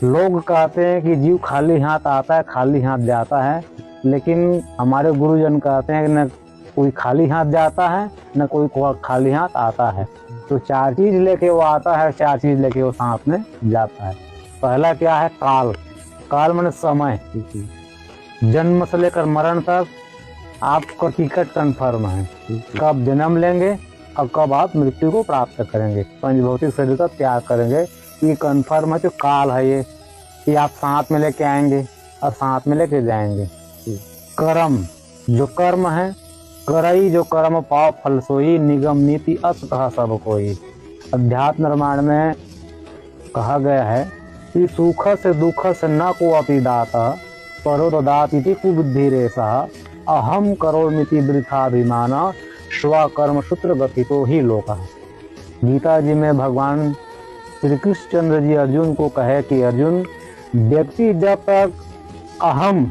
लोग कहते हैं कि जीव खाली हाथ आता है खाली हाथ जाता है, लेकिन हमारे गुरुजन कहते हैं कि न कोई खाली हाथ जाता है न कोई खाली हाथ आता है। तो 4 चीज लेके वो आता है, 4 चीज लेके वो साथ में जाता है। पहला क्या है? काल। काल माने समय। जन्म से लेकर मरण तक आपका टिकट कन्फर्म है, कब जन्म लेंगे और कब आप मृत्यु को प्राप्त करेंगे, पंचभौतिक शरीर का त्याग करेंगे, ये कन्फर्म है। जो काल है ये कि आप साथ में लेके आएंगे और साथ में लेके जाएंगे। कर्म, जो कर्म है, करई जो कर्म पाव फल सोई, निगम नीति अस कहा सब कोई। अध्यात्म निर्माण में कहा गया है कि सुख से दुख से न को अपि दाता, परो तो दात इति कुबुद्धि रेसा, अहम करोमिति वृथाभिमाना, स्वकर्म सूत्र गति तो ही लोका। गीता जी में भगवान श्री कृष्णचंद्र जी अर्जुन को कहे कि अर्जुन, व्यक्ति जब तक अहम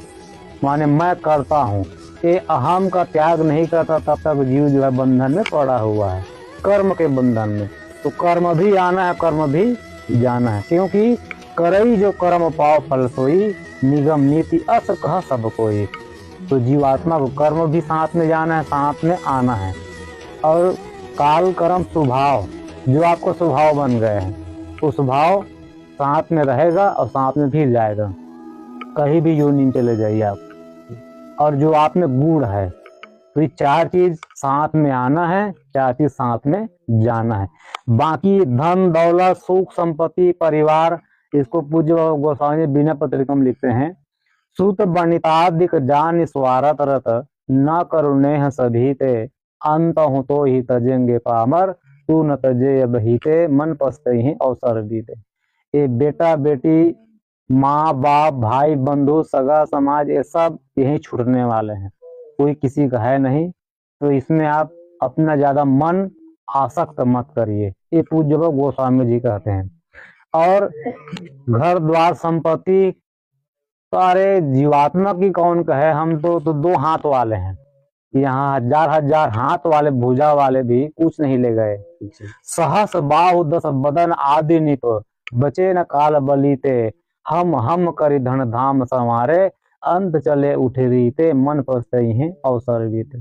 माने मैं करता हूँ, ये अहम का त्याग नहीं करता, तब तक जीव जो है बंधन में पड़ा हुआ है, कर्म के बंधन में। तो कर्म भी आना है, कर्म भी जाना है, क्योंकि करई जो कर्म पाव फल सोई, निगम नीति अस कह सब कोई। तो जीवात्मा को कर्म भी साथ में जाना है, साथ में आना है। और काल कर्म स्वभाव, जो आपको स्वभाव बन गए हैं, वो स्वभाव साथ में रहेगा और साथ में भी जाएगा, कहीं भी योनि चले जाइए आप। और जो आप में गुण है, तो ये 4 चीज साथ में आना है, 4 चीज साथ में जाना है। बाकी धन दौलत सुख संपत्ति परिवार, इसको पूज्य गोस्वामी बिना पत्रिका में लिखते हैं, सुत बनितादिक जान स्वारत रत, न करुणे सभी ते, अंत हो तो ही तजेंगे पामर, तू न तजे बहीते, मन पसते ही अवसर बीते। ये बेटा बेटी माँ बाप भाई बंधु सगा समाज, ये सब यही छूटने वाले हैं, कोई किसी का है नहीं। तो इसमें आप अपना ज्यादा मन आसक्त मत करिए, ये पूज्य गोस्वामी जी कहते हैं। और घर द्वार संपत्ति, सारे जीवात्मा की कौन कहे, हम तो 2 हाथ वाले हैं, यहाँ हजार हाथ वाले भुजा वाले भी कुछ नहीं ले गए। सहस बाहु 10 बदन आदि निप, बचे न काल बलीते, हम करी धन धाम संवारे, अंत चले उठे रीते, मन पसते हैं अवसर बीते।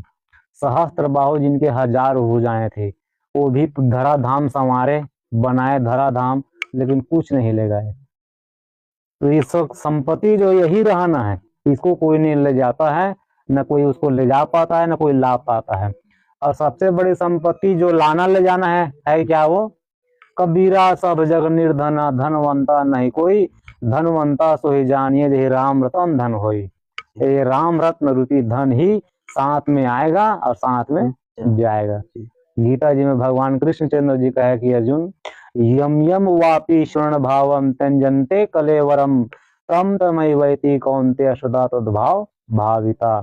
सहस्त्र बाहु जिनके 1000 भुजाएं थी, वो भी धराधाम संवारे, बनाए धराधाम, लेकिन कुछ नहीं ले गए। तो ये सब संपत्ति जो यही रहना है, इसको कोई नहीं ले जाता है, न कोई उसको ले जा पाता है, न कोई ला पाता है। और सबसे बड़ी संपत्ति जो लाना ले जाना है क्या? वो कबीरा सब जग निर्धना, धनवंता नहीं कोई, धनवंता सो ही जानिए जे राम रतन धन होई। ये राम रत्न रूपी धन ही साथ में आएगा और साथ में जाएगा। गीता जी में भगवान कृष्णचंद्र जी कहे कि अर्जुन, यम यम वापी स्वर्ण भावम त्यजन्ते कलेवरम, तम तमैवैति कौन्तेय सदा तद्भाव भाविता।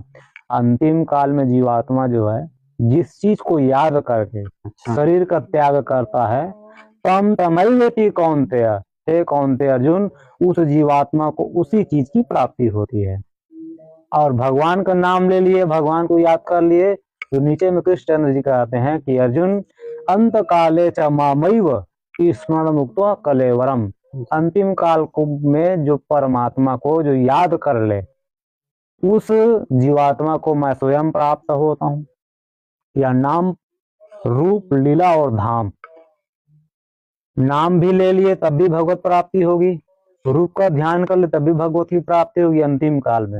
अंतिम काल में जीवात्मा जो है, जिस चीज को याद करके शरीर का त्याग करता है, तम तमैवैति कौन्तेय, हे कौन्तेय अर्जुन, उस जीवात्मा को उसी चीज की प्राप्ति होती है। और भगवान का नाम ले लिए, भगवान को याद कर लिए, तो नीचे में कृष्णचंद्र जी कहते हैं कि अर्जुन, अंत काले च मामैव स्मरण मुक्त्वा कलेवरम, अंतिम काल में जो परमात्मा को जो याद कर ले, उस जीवात्मा को मैं स्वयं प्राप्त होता हूँ। या नाम रूप लीला और धाम, नाम भी ले लिए तब भी भगवत प्राप्ति होगी, रूप का ध्यान कर ले तब भी भगवत की प्राप्ति होगी अंतिम काल में।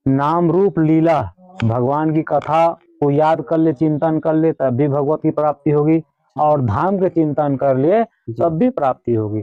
नाम रूप लीला, भगवान की कथा को याद कर ले, चिंतन कर ले, तब भी भगवत की प्राप्ति होगी, और धाम के चिंतन कर लिए तब भी प्राप्ति होगी।